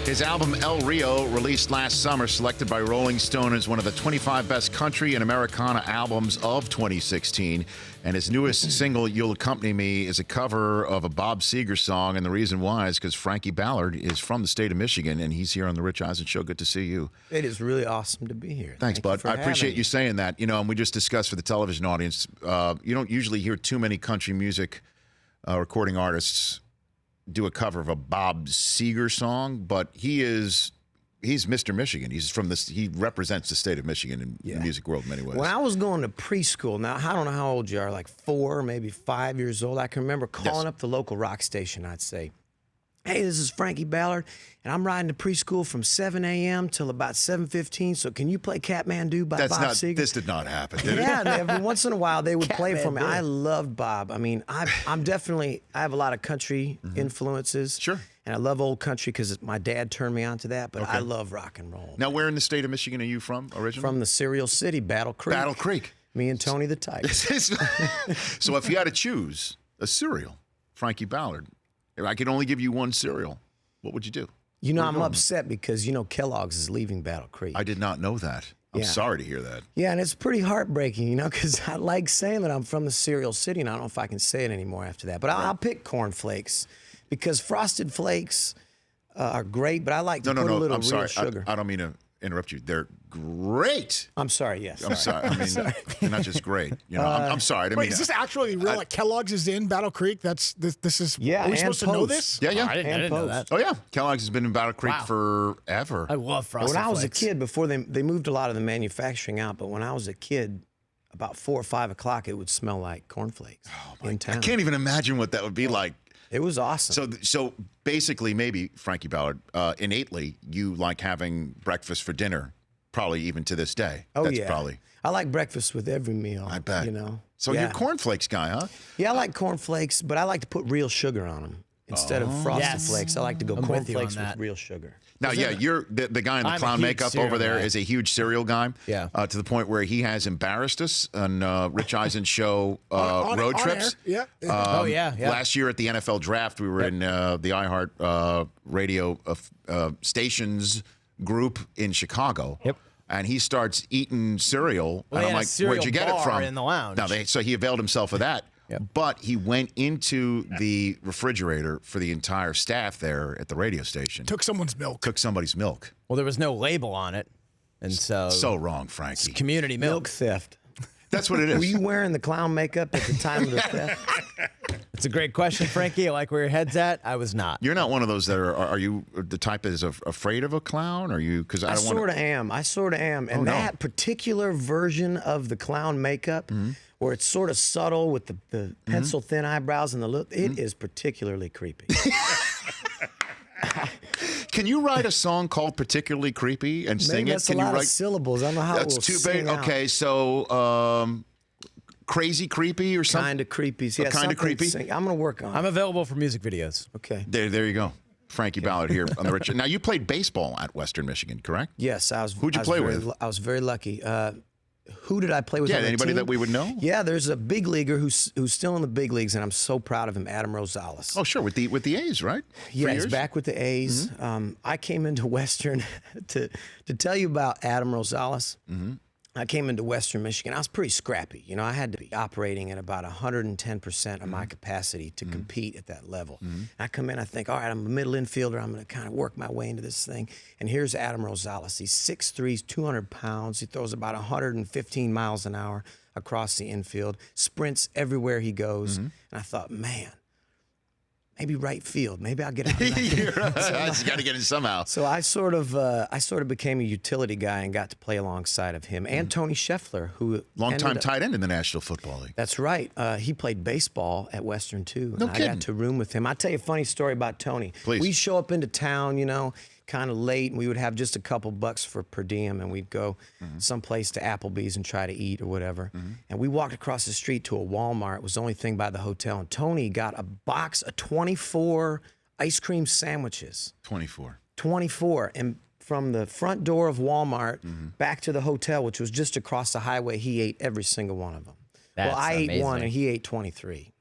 His album El Rio, released last summer, selected by Rolling Stone as one of the 25 best country and Americana albums of 2016. And his newest single, You'll Accompany Me, is a cover of a Bob Seger song. And the reason why is because Frankie Ballard is from the state of Michigan, and he's here on The Rich Eisen Show. Good to see you. It is really awesome to be here. Thanks, bud. I appreciate you saying that. You know, and we just discussed for the television audience, you don't usually hear too many country music recording artists do a cover of a Bob Seger song, but he's Mr. Michigan. He represents the state of Michigan in the music world in many ways. When I was going to preschool, now I don't know how old you are, like 4, maybe 5 years old, I can remember calling up the local rock station. I'd say, hey, this is Frankie Ballard, and I'm riding to preschool from 7 a.m. till about 7:15, so can you play Catmandu by Bob Seger? This did not happen, did it? Yeah, and every once in a while they would play for me. I loved Bob. I mean, I have a lot of country influences. Sure. And I love old country because my dad turned me on to that, but I love rock and roll. Now, where in the state of Michigan are you from originally? From the Cereal City, Battle Creek. Battle Creek. Me and Tony the Tiger. So if you had to choose a cereal, Frankie Ballard, if I could only give you one cereal, what would you do? You know, I'm upset because, Kellogg's is leaving Battle Creek. I did not know that. I'm sorry to hear that. Yeah, and it's pretty heartbreaking, because I like saying that I'm from the Cereal City, and I don't know if I can say it anymore after that. But I'll pick Corn Flakes because Frosted Flakes are great, but I like to put a little real sugar. I don't mean to interrupt you. They're great. I'm sorry, yes. I'm sorry. I mean, they're not just great. I'm sorry. Wait, is this actually real? Like Kellogg's is in Battle Creek? This is. Yeah, are we supposed to know this? Yeah. I didn't know that. Oh yeah, Kellogg's has been in Battle Creek forever. I love Frosted When I was Flakes. a kid, before they moved a lot of the manufacturing out, but when I was a kid, about 4 or 5 o'clock, it would smell like cornflakes in town. I can't even imagine what that would be like. It was awesome. So basically, maybe Frankie Ballard, innately, you like having breakfast for dinner, probably even to this day. Oh, That's yeah. Probably. I like breakfast with every meal. I bet. So Yeah. you're a cornflakes guy, huh? Yeah, I like cornflakes, but I like to put real sugar on them. Instead of Frosted Flakes, I like to go cornflakes with real sugar. Now, you're the guy in the clown makeup over there is a huge cereal guy. Yeah. To the point where he has embarrassed us on Rich Eisen Show road trips. Air. Yeah. Last year at the NFL draft, we were in the iHeart radio stations group in Chicago. Yep. And he starts eating cereal. Well, and I'm they had a like, cereal where'd you get it bar from? in the lounge. So he availed himself of that. Yep. But he went into the refrigerator for the entire staff there at the radio station. Took someone's milk. Took somebody's milk. Well, there was no label on it, and So wrong, Frankie. it's community Milk milk. theft. That's what it is. Were you wearing the clown makeup at the time of the theft? It's a great question, Frankie. I like where your head's at. I was not. You're not one of those that are you the type that is afraid of a clown? Are you? Because I sort of am. And that particular version of the clown makeup, where it's sort of subtle with the pencil thin eyebrows and the look, it is particularly creepy. Can you write a song called "Particularly Creepy" and sing Maybe it? that's Can a you lot write? of syllables. I don't know how That's it will too sing big. out. Okay, so crazy creepy or something. Kind of creepy. Yeah, Kind of creepy. I'm going to work on it. I'm available for music videos. Okay. There you go. Frankie Ballard here on the Rich. Now you played baseball at Western Michigan, correct? Yes, I was. Who'd you play with? I was very lucky. Who did I play with? Yeah, on the anybody team? that we would know? Yeah, there's a big leaguer who's still in the big leagues, and I'm so proud of him, Adam Rosales. Oh, sure, with the A's, right? Yeah, 3 he's years? back with the A's. I came into Western to tell you about Adam Rosales. I came into Western Michigan. I was pretty scrappy. I had to be operating at about 110% of my capacity to compete at that level. I come in, I think, all right, I'm a middle infielder. I'm going to kind of work my way into this thing. And here's Adam Rosales. He's 6'3", he's 200 pounds. He throws about 115 miles an hour across the infield, sprints everywhere he goes. And I thought, man, maybe right field. Maybe I'll get out. I just got to get in somehow. So I sort of became a utility guy and got to play alongside of him and Tony Scheffler, who Long-time tight end in the National Football League. That's right. He played baseball at Western too. No and kidding. I got to room with him. I'll tell you a funny story about Tony. Please. We'd show up into town, kind of late, and we would have just a couple bucks for per diem, and we'd go someplace to Applebee's and try to eat or whatever. And we walked across the street to a Walmart. It was the only thing by the hotel, and Tony got a box of 24 ice cream sandwiches. 24. 24. And from the front door of Walmart back to the hotel, which was just across the highway, he ate every single one of them. That's I ate one, amazing. and he ate 23.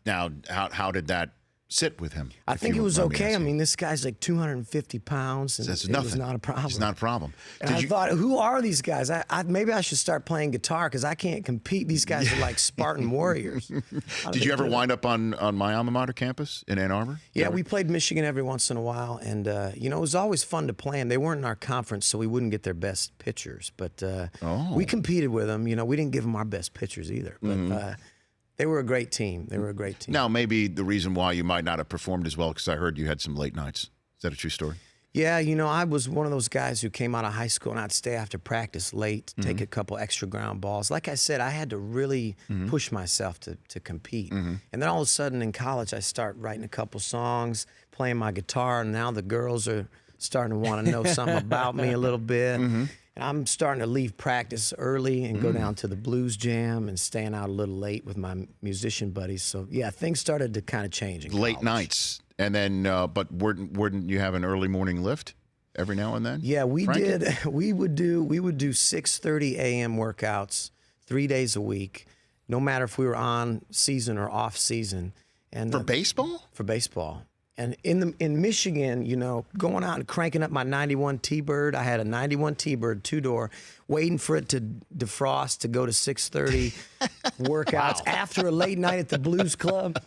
Now, how did that sit with him? I if think you it was don't mind me okay. I asking? mean, this guy's like 250 pounds, and That's it nothing. was not a problem. It's not a problem. And I thought, who are these guys? Maybe I should start playing guitar because I can't compete. These guys are like Spartan warriors. Did you ever wind up on my alma mater campus in Ann Arbor? Yeah, we played Michigan every once in a while, and it was always fun to play them. They weren't in our conference, so we wouldn't get their best pitchers, but we competed with them. We didn't give them our best pitchers either, but they were a great team. They were a great team. Now, maybe the reason why you might not have performed as well because I heard you had some late nights. Is that a true story? Yeah, I was one of those guys who came out of high school and I'd stay after practice late, take a couple extra ground balls. Like I said, I had to really push myself to compete. And then all of a sudden in college, I start writing a couple songs, playing my guitar, and now the girls are starting to want to know something about me a little bit. And I'm starting to leave practice early and go down to the blues jam and staying out a little late with my musician buddies. So, yeah, things started to kind of change in Late college. nights. And then, but wouldn't you have an early morning lift every now and then? Yeah, we Frankie? did. We would do 6:30 a.m. workouts 3 days a week, no matter if we were on season or off season. And For baseball? For baseball. And in Michigan, going out and cranking up my 91 T-Bird, I had a 91 T-Bird 2-door, waiting for it to defrost to go to 6:30 workouts after a late night at the Blues Club.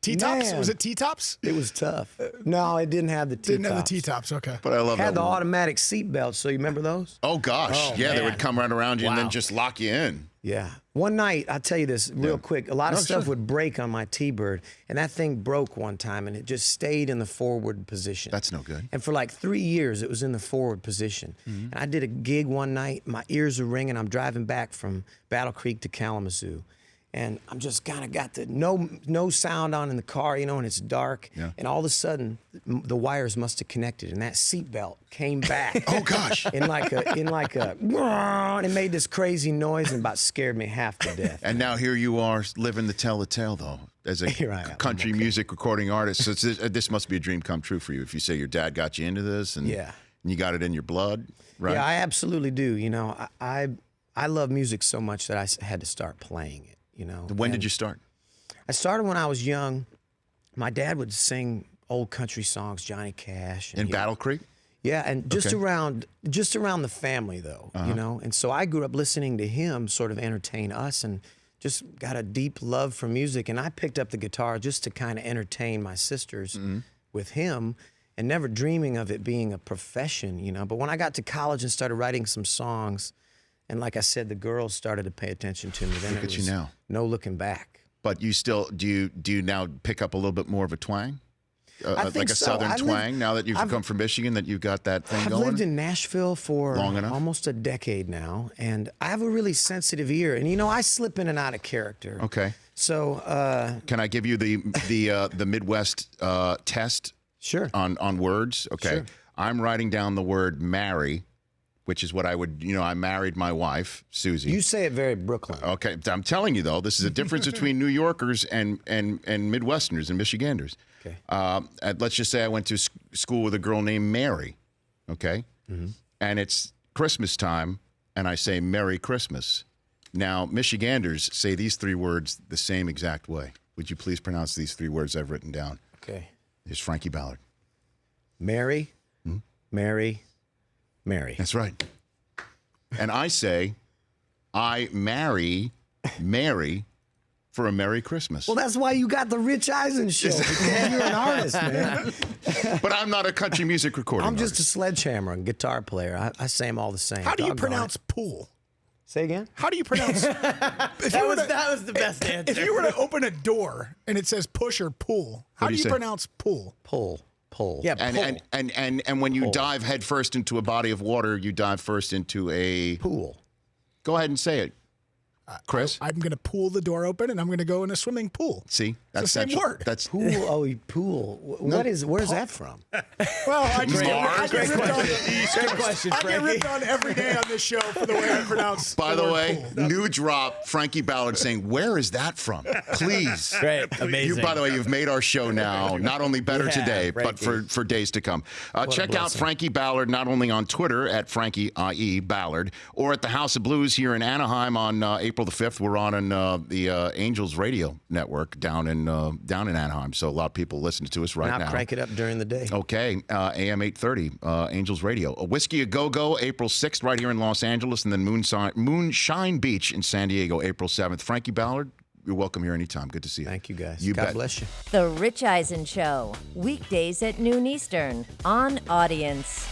T-tops? Man. Was it T-tops? It was tough. No, it didn't have the T-tops. Didn't have the T-tops, okay. But I love Had that the one. automatic seat belts, so you remember those? Oh, gosh. Yeah, they man. would come right around you and then Wow. just lock you in. Yeah. One night, I'll tell you this real quick. A lot of stuff would break on my T-Bird, and that thing broke one time, and it just stayed in the forward position. That's no good. And for like 3 years, it was in the forward position. And I did a gig one night. My ears are ringing. I'm driving back from Battle Creek to Kalamazoo. And I'm just kind of got the no sound on in the car, and it's dark. Yeah. And all of a sudden, the wires must have connected, and that seatbelt came back. Oh, gosh. in like a, and it made this crazy noise and about scared me half to death. And now here you are living to tell the tale, though, as a Here I am. country music recording artist. So this must be a dream come true for you if you say your dad got you into this and, Yeah. and you got it in your blood, right? Yeah, I absolutely do. I love music so much that I had to start playing it. When did you start? I started when I was young. My dad would sing old country songs, Johnny Cash. In Battle Creek? Yeah, and just Okay. around the family though, And so I grew up listening to him sort of entertain us and just got a deep love for music. And I picked up the guitar just to kind of entertain my sisters with him and never dreaming of it being a profession, But when I got to college and started writing some songs, and like I said, the girls started to pay attention to me. Then Look it at was you now. no looking back. But you still do you now pick up a little bit more of a twang, I think like a so. southern I twang? lived- Now that you've I've- come from Michigan, that you've got that thing I've going. lived in Nashville for Long enough? almost a decade now, and I have a really sensitive ear. And I slip in and out of character. Okay. So Can I give you the Midwest test sure. on words? Okay. Sure. I'm writing down the word marry, which is what I would, I married my wife, Susie. You say it very Brooklyn. Okay, I'm telling you though, this is a difference between New Yorkers and Midwesterners and Michiganders. Okay. Let's just say I went to school with a girl named Mary, okay? And it's Christmas time, and I say Merry Christmas. Now, Michiganders say these three words the same exact way. Would you please pronounce these three words I've written down? Okay. Here's Frankie Ballard. Mary, Mary, Mary. That's right. And I say, I marry Mary for a Merry Christmas. Well, that's why you got the Rich Eisen show. Because you're an artist, man. But I'm not a country music recording I'm just a artist. sledgehammer and guitar player. I say them all the same. How do you Doggone pronounce it. pool? Say again? How do you pronounce? That was the best answer. If you were to open a door and it says push or pull, how do do you you say? pronounce pull? Pull. Yeah, And when you dive head first into a body of water, you dive first into a... Pool. Go ahead and say it, Chris. I'm going to pull the door open and I'm going to go in a swimming pool. See? the same word. That's... Pool. Oh, pool. Where's that from? Well, I just I Great get ripped on, Good question, I get Frankie. ripped on every day on this show for the way I pronounce. By the word way, pool. new drop, Frankie Ballard saying, where is that from? Please. Great, amazing. By the way, you've made our show now not only better We have, today, but Frankie. for days to come. Check out blessing. Frankie Ballard not only on Twitter at Frankie, i.e. Ballard, or at the House of Blues here in Anaheim on April April the 5th, we're on the Angels Radio Network down in Anaheim. So a lot of people listening to us right and now. I'll crank it up during the day. Okay, AM 830, Angels Radio. A Whiskey A Go-Go, April 6th, right here in Los Angeles, and then Moonshine Beach in San Diego, April 7th. Frankie Ballard, you're welcome here anytime. Good to see you. Thank you, guys. You God bet. bless you. The Rich Eisen Show, weekdays at noon Eastern on Audience.